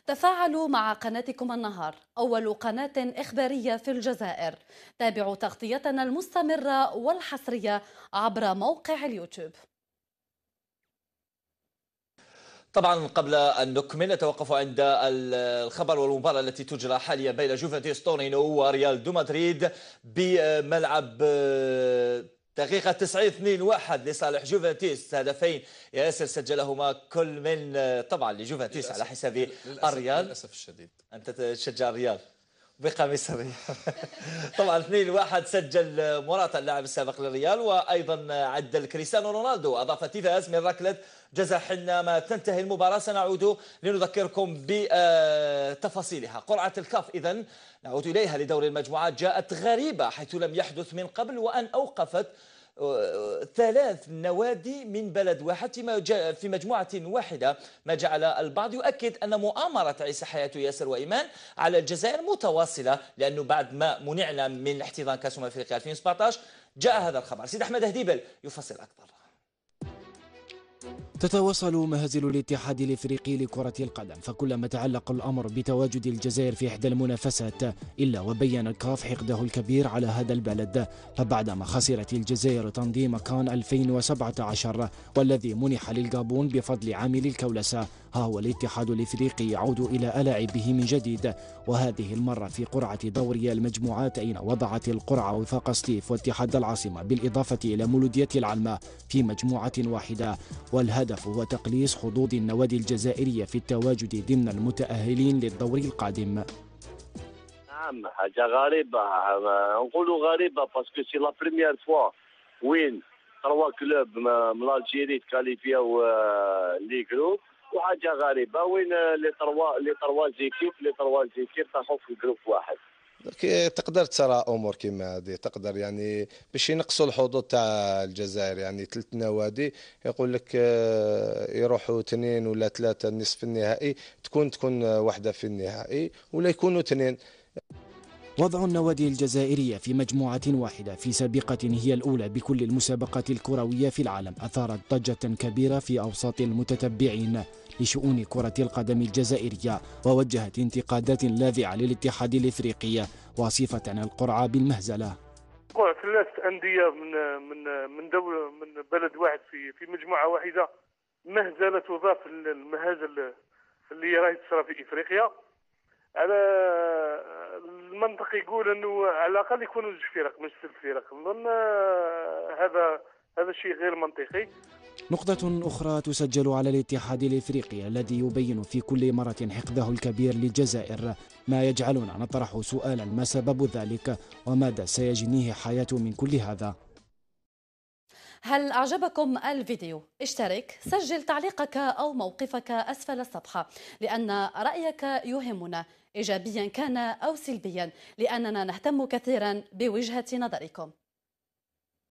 تفاعلوا مع قناتكم النهار، أول قناة إخبارية في الجزائر. تابعوا تغطيتنا المستمرة والحصرية عبر موقع اليوتيوب. طبعا قبل أن نكمل نتوقف عند الخبر والمباراة التي تجرى حاليا بين جوفنتوس تورينو وريال دو مدريد بملعب دقيقة 90 2-1 لصالح جوفنتوس. هدفين ياسر سجلهما كل من طبعا لجوفنتوس على حساب الريال. للأسف الشديد أنت تشجع الريال بقميص الريال. طبعا 2-1 سجل موراتا اللاعب السابق للريال، وايضا عدل كريستيانو رونالدو، اضاف تيفاز من ركله جزاء. حينما تنتهي المباراه سنعود لنذكركم بتفاصيلها. قرعه الكاف اذا نعود اليها لدور المجموعات جاءت غريبه حيث لم يحدث من قبل، وان اوقفت 3 نوادي من بلد واحد في مجموعة واحدة، ما جعل البعض يؤكد أن مؤامرة عيسى حياته ياسر وإيمان على الجزائر متواصلة، لأنه بعد ما منعنا من احتضان كأس أفريقيا 2017 جاء هذا الخبر. سيد أحمد هديبل يفصل أكثر. تتواصل مهازل الاتحاد الافريقي لكرة القدم، فكلما تعلق الامر بتواجد الجزائر في احدى المنافسات الا وبين الكاف حقده الكبير على هذا البلد. فبعدما خسرت الجزائر تنظيم كان 2017 والذي منح للغابون بفضل عامل الكولسة، ها هو الاتحاد الافريقي يعود الى ألاعبه من جديد، وهذه المرة في قرعة دوري المجموعات، اين وضعت القرعة وفاق سليف واتحاد العاصمة بالاضافة الى مولودية العلمة في مجموعة واحدة، والهدف هو تقليص حظوظ النوادي الجزائرية في التواجد ضمن المتأهلين للدور القادم. نعم، حاجة غريبة، نقولوا غريبة باسكو سي لا بريميير فوا وين 3 كلوب من الجيري تكاليفياو لي جروب، وحاجة غريبة وين لي تروا زيكيب طاحوا في جروب واحد. تقدر ترى امور كيما هذه، تقدر يعني باش ينقصوا الحظوظ تاع الجزائر، يعني 3 نوادي يقول لك يروحوا 2 ولا 3 نصف النهائي، تكون واحده في النهائي ولا يكونوا 2. وضع النوادي الجزائرية في مجموعة واحدة في سابقة هي الأولى بكل المسابقات الكروية في العالم أثارت ضجة كبيرة في أوساط المتتبعين لشؤون كرة القدم الجزائرية، ووجهت انتقادات لاذعة للاتحاد الإفريقي واصفة القرعة بالمهزلة. 3 أندية من دولة من بلد واحد في مجموعة واحدة، مهزلة تضاف للمهازل اللي راهي تصرى في إفريقيا. على المنطق يقول انه على الاقل يكونوا 2 فرق مش 3 فرق. نظن هذا شيء غير منطقي. نقطة أخرى تسجل على الاتحاد الإفريقي الذي يبين في كل مرة حقده الكبير للجزائر، ما يجعلنا نطرح سؤالا: ما سبب ذلك؟ وماذا سيجنيه حياته من كل هذا؟ هل أعجبكم الفيديو؟ اشترك، سجل تعليقك أو موقفك أسفل الصفحة، لأن رأيك يهمنا إيجابيا كان أو سلبيا، لأننا نهتم كثيرا بوجهة نظركم.